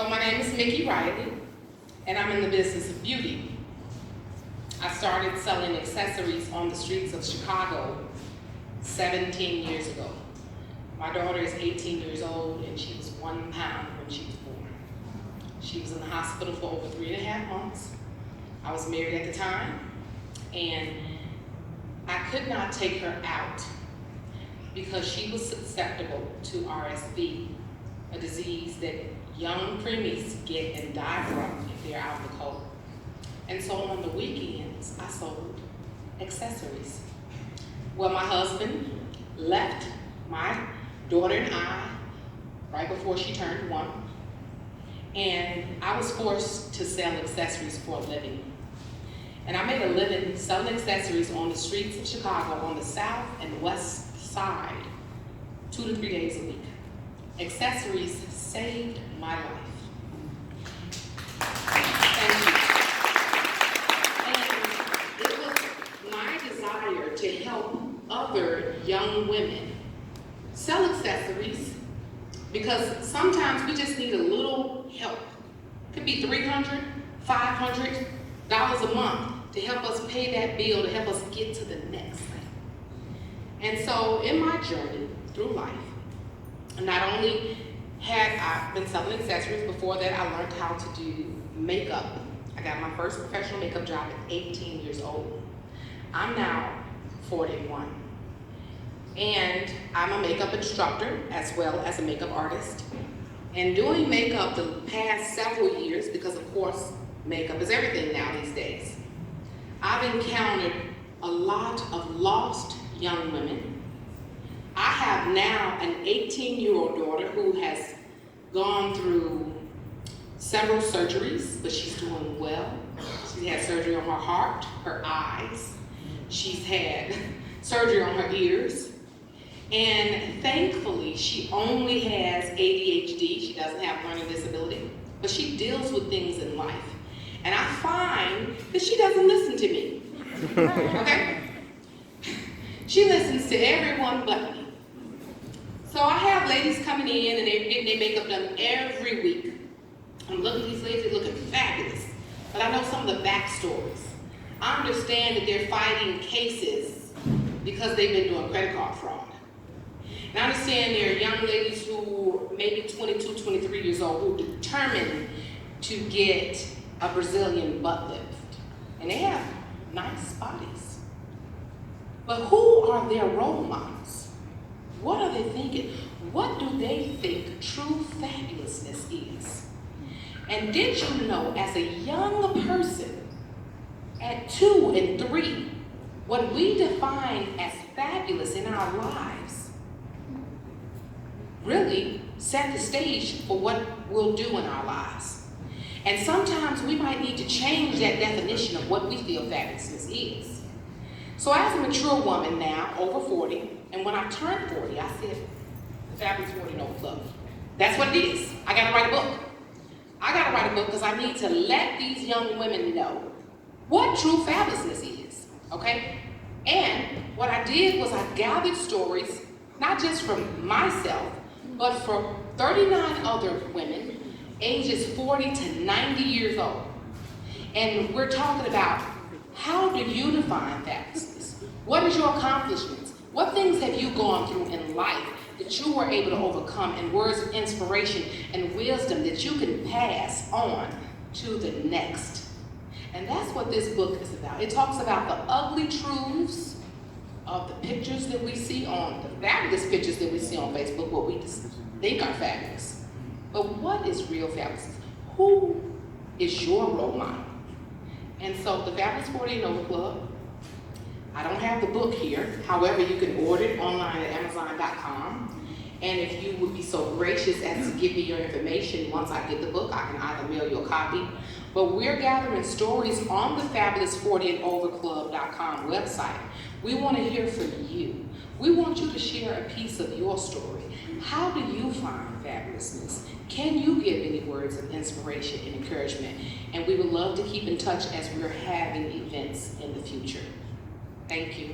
So my name is Miki Riley, and I'm in the business of beauty. I started selling accessories on the streets of Chicago 17 years ago. My daughter is 18 years old, and she was 1 pound when she was born. She was in the hospital for over 3.5 months. I was married at the time, and I could not take her out because she was susceptible to RSV, a disease that young preemies get and die from if they're out in the cold. And so on the weekends, I sold accessories. Well, my husband left my daughter and I right before she turned 1, and I was forced to sell accessories for a living. And I made a living selling accessories on the streets of Chicago on the south and west side, 2 to 3 days a week. Accessories saved my life. Thank you. And it was my desire to help other young women sell accessories, because sometimes we just need a little help. It could be $300, $500 a month to help us pay that bill, to help us get to the next thing. And so in my journey through life, not only had I been selling accessories, before that I learned how to do makeup. I got my first professional makeup job at 18 years old. I'm now 41. And I'm a makeup instructor as well as a makeup artist. And doing makeup the past several years, because of course makeup is everything now these days, I've encountered a lot of lost young women. I have now an 18-year-old daughter who has gone through several surgeries, but she's doing well. She had surgery on her heart, her eyes. She's had surgery on her ears. And thankfully, she only has ADHD. She doesn't have learning disability, but she deals with things in life. And I find that she doesn't listen to me, okay? She listens to everyone but me. So I have ladies coming in and they're getting their makeup done every week. I'm looking at these ladies, they're looking fabulous. But I know some of the backstories. I understand that they're fighting cases because they've been doing credit card fraud. And I understand there are young ladies who maybe 22, 23 years old who are determined to get a Brazilian butt lift. And they have nice bodies. But who are their role models? What are they thinking? What do they think true fabulousness is? And did you know, as a young person, at 2 and 3, what we define as fabulous in our lives really set the stage for what we'll do in our lives. And sometimes we might need to change that definition of what we feel fabulousness is. So as a mature woman now, over 40, and when I turned 40, I said, the Fabulous 40 No Club. That's what it is. I gotta write a book. I gotta write a book because I need to let these young women know what true fabulousness is, okay? And what I did was I gathered stories, not just from myself, but from 39 other women, ages 40 to 90 years old. And we're talking about, how do you define fabulousness? What is your accomplishments? What things have you gone through in life that you were able to overcome, and words of inspiration and wisdom that you can pass on to the next? And that's what this book is about. It talks about the ugly truths of the pictures that we see on, the fabulous pictures that we see on Facebook, what we just think are fabulous. But what is real fabulousness? Who is your role model? And so the Fabulous 40 Nova Club, I don't have the book here. However, you can order it online at Amazon.com. And if you would be so gracious as to give me your information once I get the book, I can either mail you a copy. But we're gathering stories on the Fabulous40andoverclub.com website. We want to hear from you. We want you to share a piece of your story. How do you find fabulousness? Can you give any words of inspiration and encouragement? And we would love to keep in touch as we're having events in the future. Thank you.